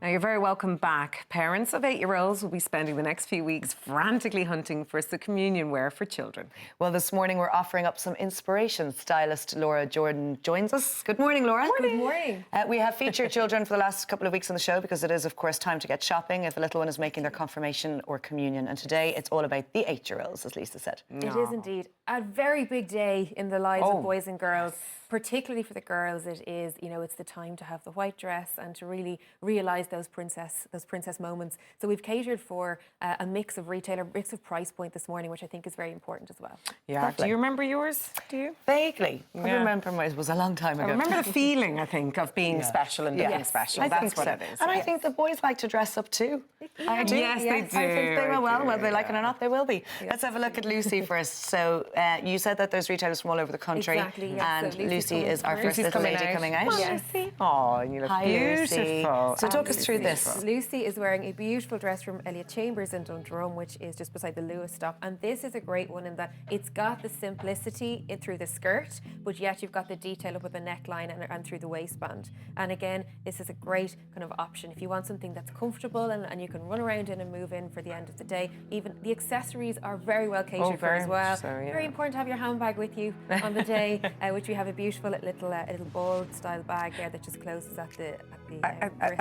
Now, you're very welcome back. Parents of 8-year-olds will be spending the next few weeks frantically hunting for the communion wear for children. Well, this morning we're offering up some inspiration. Stylist Laura Jordan joins us. Good morning, Laura. Good morning. We have featured children for the last couple of weeks on the show because it is, of course, time to get shopping if a little one is making their confirmation or communion. And today it's all about the 8-year-olds, as Lisa said. It is indeed a very big day in the lives of boys and girls. Particularly for the girls, it is, it's the time to have the white dress and to really realise those princess moments. So we've catered for a mix of retailer, mix of price point this morning, which I think is very important as well. Yeah. Definitely. Do you remember yours? Do you? Vaguely. I remember mine. It was a long time ago. I remember the feeling, I think, of being special and looking special. That's what it is. And I think the boys like to dress up too. I do. Yes, they do. I think they will. Well, whether they like it or not, they will be. Let's have a look at Lucy first. So you said that there's retailers from all over the country. Exactly, yes. And So Lucy is our first little lady coming out. Yes. Oh, and you look beautiful. Lucy. So talk us through this. Lucy is wearing a beautiful dress from Elliot Chambers in Dundrum, which is just beside the Lewis stop. And this is a great one in that it's got the simplicity through the skirt, but yet you've got the detail up at the neckline and through the waistband. And again, this is a great kind of option if you want something that's comfortable and you can run around in and move in for the end of the day. Even the accessories are very well catered for as well. So, yeah. Very important to have your handbag with you on the day, which we have a beautiful little ball style bag there that just closes at the wrist.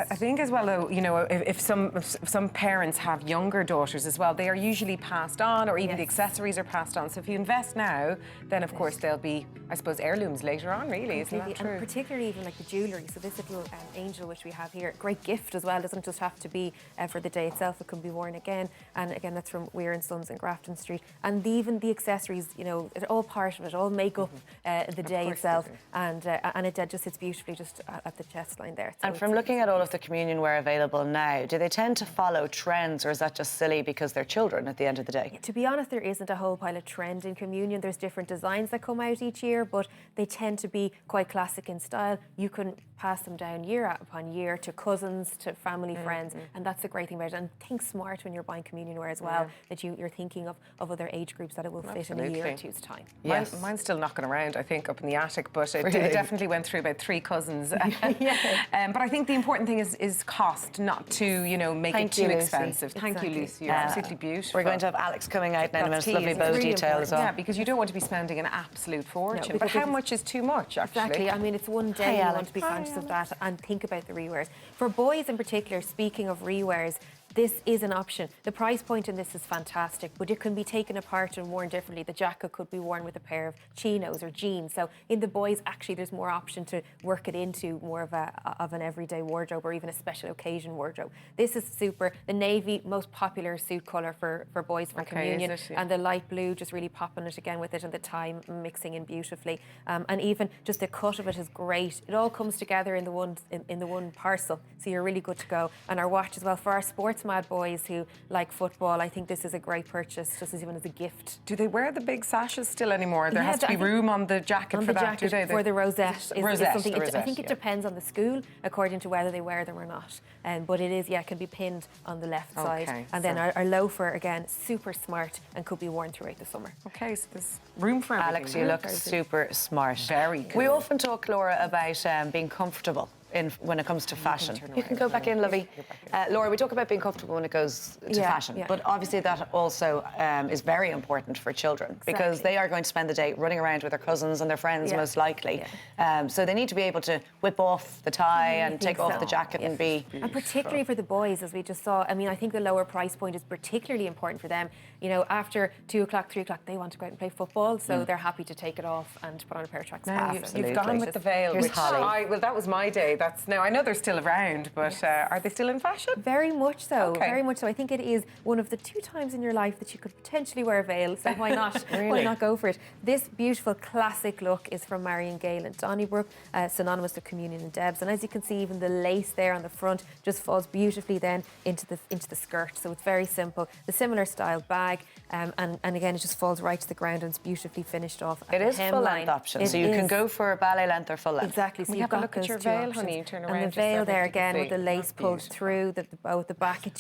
I think as well, though, if some parents have younger daughters as well, they are usually passed on, or even the accessories are passed on. So if you invest now, then of course they'll be, I suppose, heirlooms later on, really. Isn't that true? And particularly even like the jewellery. So this little angel which we have here, great gift as well. It doesn't just have to be for the day itself. It can be worn again. And again, that's from Weir and Sons in Grafton Street. And even the accessories, it's all part of it, all make up the day itself. And it just sits beautifully just at the chest line there. So and from looking at all of the communion wear available now, do they tend to follow trends, or is that just silly because they're children at the end of the day? To be honest, there isn't a whole pile of trend in communion. There's different designs that come out each year, but they tend to be quite classic in style. You can pass them down year upon year to cousins, to family, friends, and that's the great thing about it. And think smart when you're buying communion wear as well, that you're thinking of other age groups that it will fit in a year or two's time. Yes. Mine's still knocking around, I think, up in the attic, but it definitely went through about 3 cousins. But I think the important thing is cost, not to, make it too expensive. Thank you, Lucy. You're absolutely beautiful. We're going to have Alex coming out now in a minute. Lovely bow really detail as well. Yeah, because you don't want to be spending an absolute fortune. No, but how much is too much, actually? Exactly. I mean, it's one day you want to be conscious of that and think about the rewears. For boys in particular, speaking of rewears, this is an option. The price point in this is fantastic, but it can be taken apart and worn differently. The jacket could be worn with a pair of chinos or jeans. So in the boys, actually, there's more option to work it into more of an everyday wardrobe or even a special occasion wardrobe. This is super. The navy, most popular suit colour for boys for communion. And the light blue, just really popping it again with it, and the tie mixing in beautifully. And even just the cut of it is great. It all comes together in the one parcel, so you're really good to go. And our watch as well for our sports mad boys who like football. I think this is a great purchase, just as even as a gift. Do they wear the big sashes still anymore? There has to be room on the jacket for that, do they? For the rosette is something. I think it yeah. depends on the school according to whether they wear them or not. But it is, can be pinned on the left side. And then our loafer, again, super smart and could be worn throughout the summer. Okay, so there's room for everything. Alex, you look super smart. Very good. We often talk, Laura, about being comfortable when it comes to fashion. You can go back in, lovey. Laura, we talk about being comfortable when it goes to fashion, but obviously that also is very important for children because they are going to spend the day running around with their cousins and their friends most likely. So they need to be able to whip off the tie and take off the jacket and be... And particularly for the boys, as we just saw, I mean, I think the lower price point is particularly important for them. After 2 o'clock, 3 o'clock, they want to go out and play football, so they're happy to take it off and put on a pair of tracks. You've gone with the veil, which well, that was my day. Now, I know they're still around, but are they still in fashion? Very much so, very much so. I think it is one of the 2 times in your life that you could potentially wear a veil, so why not? Why not go for it? This beautiful classic look is from Marion Gale and Donnybrook, synonymous with communion and Debs. And as you can see, even the lace there on the front just falls beautifully then into the skirt. So it's very simple. The similar style bag, and again, it just falls right to the ground and it's beautifully finished off. It is full length option, so you can go for a ballet length or full length. Exactly. So you've got look at your veil, honey. You turn around. And the veil there again with the lace pulled through the bow at the back. It's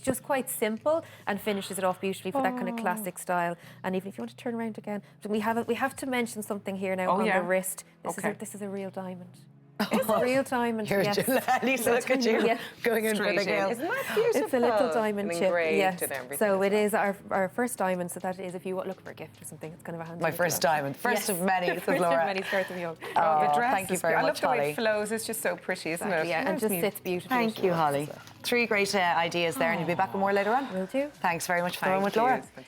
just quite simple and finishes it off beautifully for that kind of classic style. And even if you want to turn around again, we have to mention something here now on the wrist. This is a real diamond. It's real diamond. You're Yes. Lisa, look at you Yeah. going in for the kill. Isn't that beautiful? It's a little diamond chip. Engraved Yes. and everything So as it well. is our first diamond. So that is, if you look for a gift or something, it's kind of a handy. My little first option. diamond. First of many, says First Laura. of many skirts of young. Oh, the dress thank you is very I much, love the way Holly. it flows. It's just so pretty, isn't it? Yeah, and Nice just music. sits beautifully. Thank you, Holly. 3 great ideas there, and you'll be back with more later on. Will do. Thanks very much for the one with Thank Laura. you.